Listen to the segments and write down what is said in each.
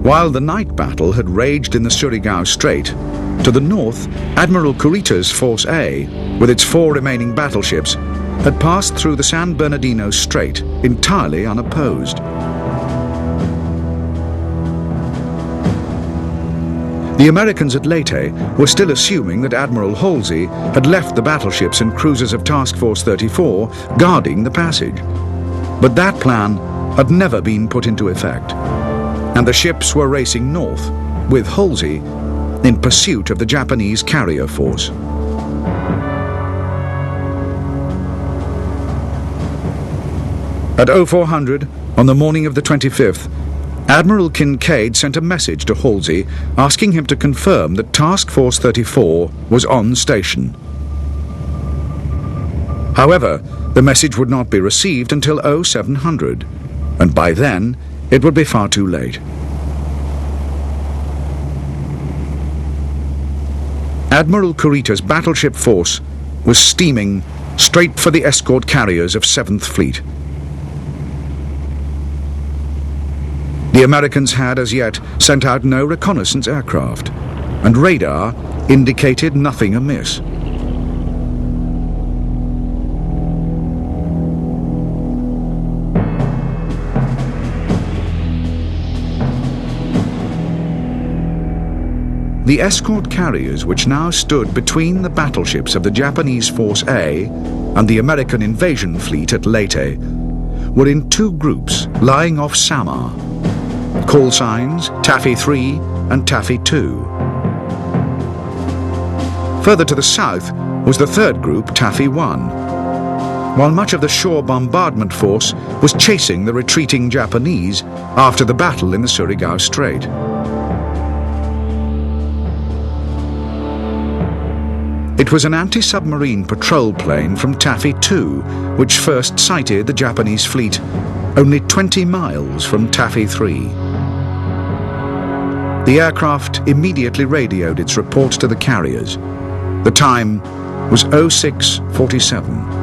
While the night battle had raged in the Surigao Strait, to the north, Admiral Kurita's Force A, with its 4 remaining battleships, had passed through the San Bernardino Strait entirely unopposed. The Americans at Leyte were still assuming that Admiral Halsey had left the battleships and cruisers of Task Force 34 guarding the passage. But that plan had never been put into effect, and the ships were racing north, with Halsey in pursuit of the Japanese carrier force. At 0400, on the morning of the 25th, Admiral Kinkaid sent a message to Halsey asking him to confirm that Task Force 34 was on station. However, the message would not be received until 0700, and by then it would be far too late. Admiral Kurita's battleship force was steaming straight for the escort carriers of 7th Fleet. The Americans had as yet sent out no reconnaissance aircraft, and radar indicated nothing amiss. The escort carriers, which now stood between the battleships of the Japanese Force A and the American invasion fleet at Leyte, were in 2 groups lying off Samar. Call signs Taffy 3 and Taffy 2. Further to the south was the 3rd group, Taffy 1, while much of the shore bombardment force was chasing the retreating Japanese after the battle in the Surigao Strait. It was an anti-submarine patrol plane from Taffy 2 which first sighted the Japanese fleet only 20 miles from Taffy 3. The aircraft immediately radioed its reports to the carriers. The time was 0647.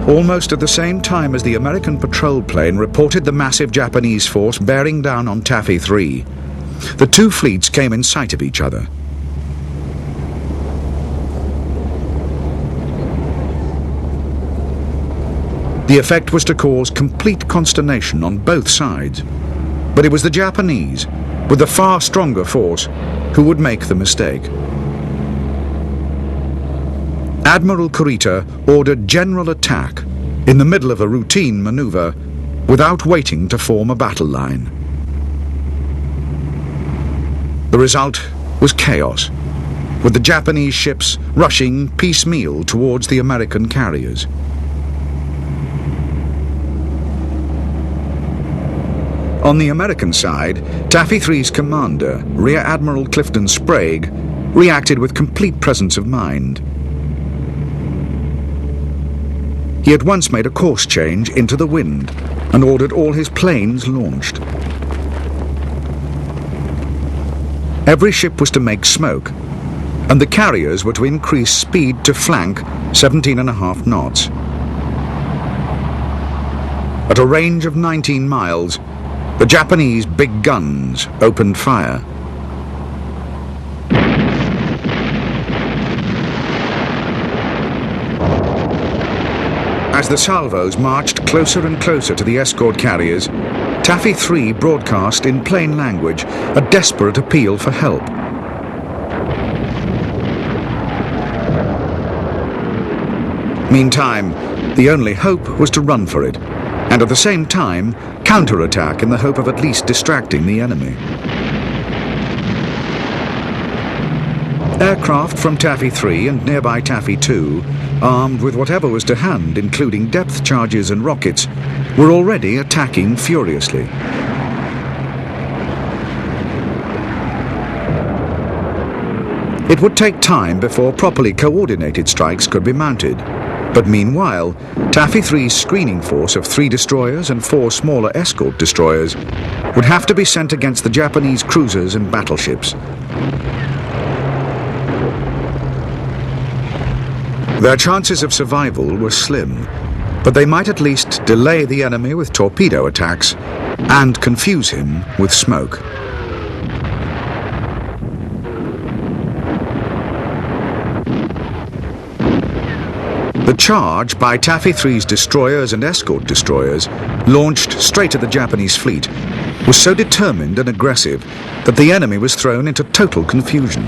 Almost at the same time as the American patrol plane reported the massive Japanese force bearing down on Taffy 3, the 2 fleets came in sight of each other. The effect was to cause complete consternation on both sides, but it was the Japanese, with the far stronger force, who would make the mistake. Admiral Kurita ordered general attack in the middle of a routine maneuver without waiting to form a battle line. The result was chaos, with the Japanese ships rushing piecemeal towards the American carriers. On the American side, Taffy 3's commander, Rear Admiral Clifton Sprague, reacted with complete presence of mind. He at once made a course change into the wind and ordered all his planes launched. Every ship was to make smoke, and the carriers were to increase speed to flank 17.5 knots. At a range of 19 miles, the Japanese big guns opened fire. As the salvos marched closer and closer to the escort carriers, Taffy 3 broadcast in plain language a desperate appeal for help. Meantime, the only hope was to run for it, and at the same time counterattack in the hope of at least distracting the enemy. Aircraft from Taffy 3 and nearby Taffy 2, armed with whatever was to hand, including depth charges and rockets, were already attacking furiously. It would take time before properly coordinated strikes could be mounted, but meanwhile, Taffy 3's screening force of 3 destroyers and 4 smaller escort destroyers would have to be sent against the Japanese cruisers and battleships. Their chances of survival were slim, but they might at least delay the enemy with torpedo attacks and confuse him with smoke. The charge by Taffy 3's destroyers and escort destroyers, launched straight at the Japanese fleet, was so determined and aggressive that the enemy was thrown into total confusion.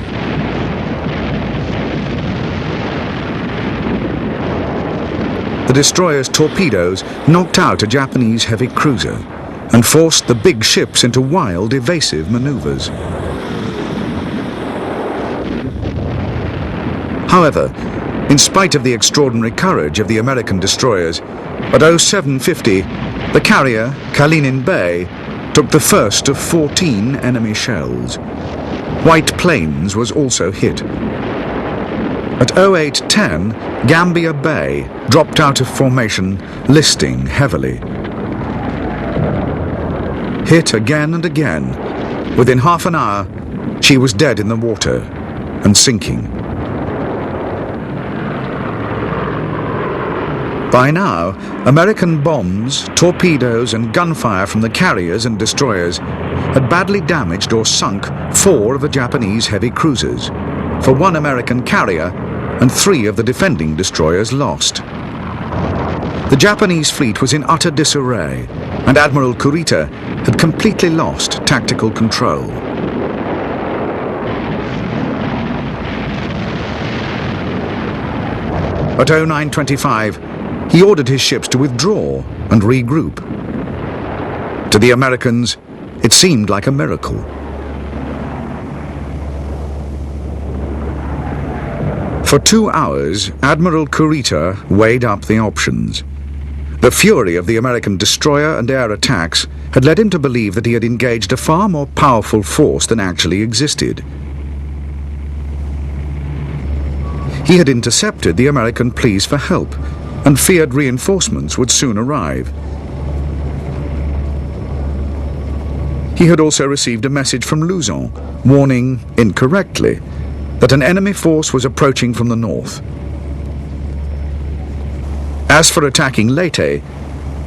The destroyer's torpedoes knocked out a Japanese heavy cruiser and forced the big ships into wild, evasive maneuvers. However, in spite of the extraordinary courage of the American destroyers, at 0750, the carrier Kalinin Bay took the first of 14 enemy shells. White Plains was also hit. At 0810, Gambia Bay dropped out of formation, listing heavily. Hit again and again, within half an hour, she was dead in the water and sinking. By now, American bombs, torpedoes and gunfire from the carriers and destroyers had badly damaged or sunk 4 of the Japanese heavy cruisers, for 1 American carrier and 3 of the defending destroyers lost. The Japanese fleet was in utter disarray, and Admiral Kurita had completely lost tactical control. At 0925, he ordered his ships to withdraw and regroup. To the Americans, it seemed like a miracle. For 2 hours, Admiral Kurita weighed up the options. The fury of the American destroyer and air attacks had led him to believe that he had engaged a far more powerful force than actually existed. He had intercepted the American pleas for help and feared reinforcements would soon arrive. He had also received a message from Luzon, warning, incorrectly, that an enemy force was approaching from the north. As for attacking Leyte,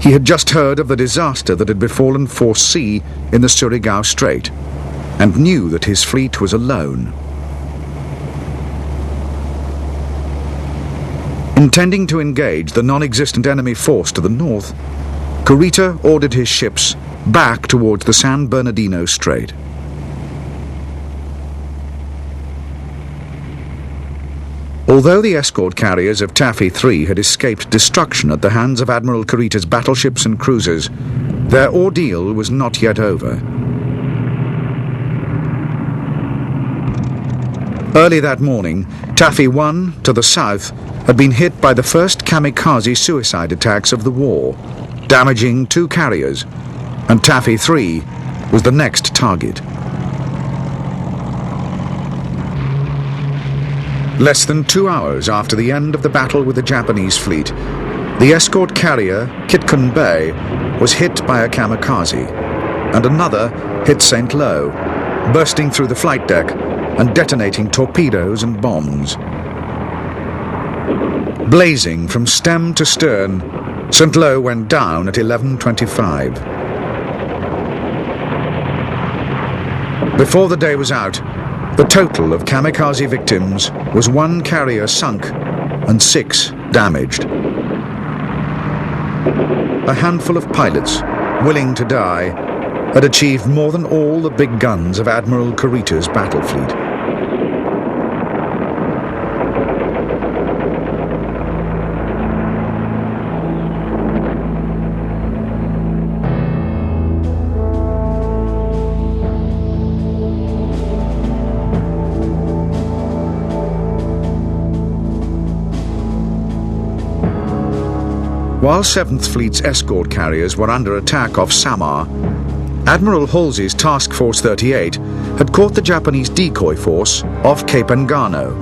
he had just heard of the disaster that had befallen Force C in the Surigao Strait, and knew that his fleet was alone. Intending to engage the non-existent enemy force to the north, Kurita ordered his ships back towards the San Bernardino Strait. Although the escort carriers of Taffy 3 had escaped destruction at the hands of Admiral Kurita's battleships and cruisers, their ordeal was not yet over. Early that morning, Taffy 1, to the south, had been hit by the first kamikaze suicide attacks of the war, damaging 2 carriers, and Taffy 3 was the next target. Less than 2 hours after the end of the battle with the Japanese fleet, the escort carrier Kitcon Bay was hit by a kamikaze, and another hit St. Lo, bursting through the flight deck and detonating torpedoes and bombs. Blazing from stem to stern, St. Lo went down at 11:25. Before the day was out, the total of kamikaze victims was 1 carrier sunk and 6 damaged. A handful of pilots, willing to die, had achieved more than all the big guns of Admiral Kurita's battle fleet. While 7th Fleet's escort carriers were under attack off Samar, Admiral Halsey's Task Force 38 had caught the Japanese decoy force off Cape Engano